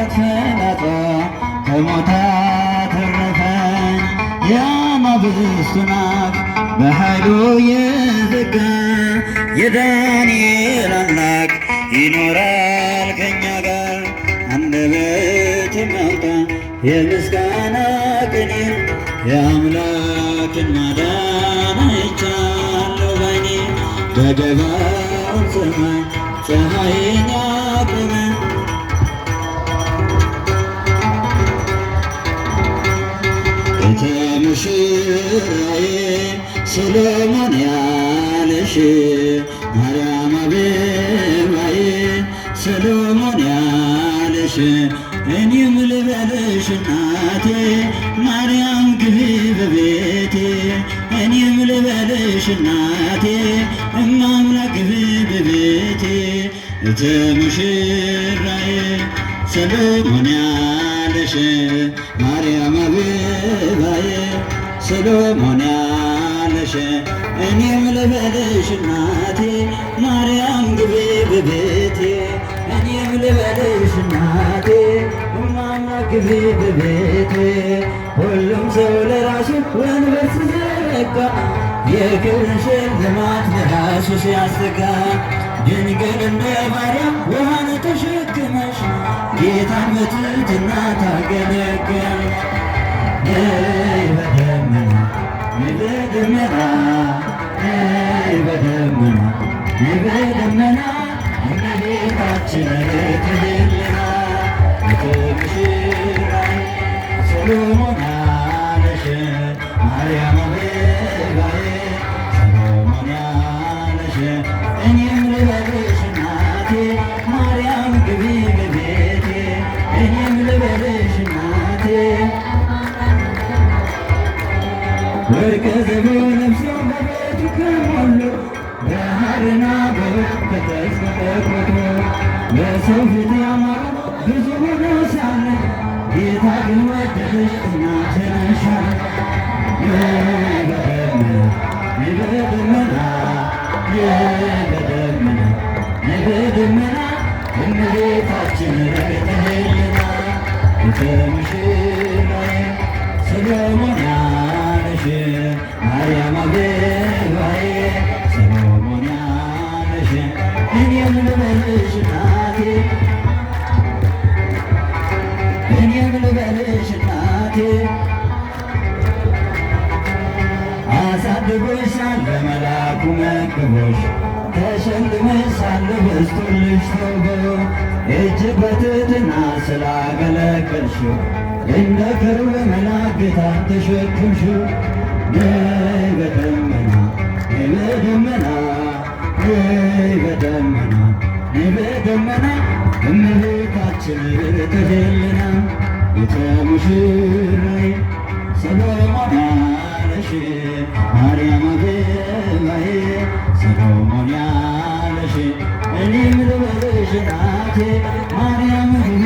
የኃጢአት ፍላጻ ከሞት አተረፈን። የአናብስቱን አፍ በኃይሉ የዘጋ የዳንኤል አምላክ ይኖራል ከእኛ ጋር። አንደበት የሚያወጣ የምስጋና ቅኔ የአምላክን ማዳን አይቻለሁ ባይኔ። በገባዖን ሰማይ ፀሐይን ያቆመ ቤተ ሙሽራዬ ሰሎሞን ያለሽ ማርያም አበባዬ ሰሎሞን ያለሽ እኔም ልበልሽ እናቴ ማርያም ግቢ በቤቴ። እኔም ልበልሽ እናቴ እማምላክ ግቢ በቤቴ። ቤተ ሙሽራዬ ሰሎሞን ያለሽ ማርያም አበባዬ ሰሎሞን ያለሽ እኔም ልበልሽ እናቴ ማርያም ግቢ በቤቴ። እኔም ልበልሽ እናቴ እማምላክ ግቢ በቤቴ። ሁሉም ሰው ለራሱ ወንበር ሲዘረጋ የክብርን ሽልማት ለራሱ ሲያስጋ ድንግል እንደ ማርያም ውሃን ተሸክመሽ ጌታን በትሕትና ታገለግያለሽ። ነይ በደመና ነይ በደመና ነይ በደመና ነይ በደመና እመቤታችን ትልልና ቤተ ሙሽራዬ ሰሎሞን ያለሽ ማርያም አበባዬ ሰሎሞን ያለሽ እኔም ልበልሽ እናቴ ማርያም ግቢ በቤቴ። እኔም ልበልሽ እናቴ ወርቀ ዘቦ ለብሰው በቤቱ ከሞሉ በሐርና በወርቅ ከተስቀጠቀጡ በሰው ፊት ያማረ ብዙ ሆኖ ሳለ ጌታ ግን ወደደሽ እናቴ ነሽ አለ። ነይ በደመና ነይ በደመና ነይ በደመና እመቤታችን ረድኤትህልና ቤተ ሙሽራዬ ሰሎሞን ያለሽ ማርያም አበባዬ ሰሎሞን ያለሽ እኔም ልበልሽ እናቴ እኔም ልበልሽ እናቴ። አሳድጎሽ ሳለ መልአኩ መግቦሽ ተሸልመሽ ሳለ በዝቶልሽ ተውቦ እጅግ በትሕትና ስላገለገልሽው እንደ ከርቤ መልአክ ጌታን ተሸክምሽው። ነይ በደመና ነይ በደመና ነይ በደመና ነይ በደመና እመቤታችን ትልልና ቤተ ሙሽራዬ ሰሎሞን ያለሽ ማርያም አበባዬ ሰሎሞን ያለሽ እኔም ልበልሽ እናቴ ማርያም ግቢ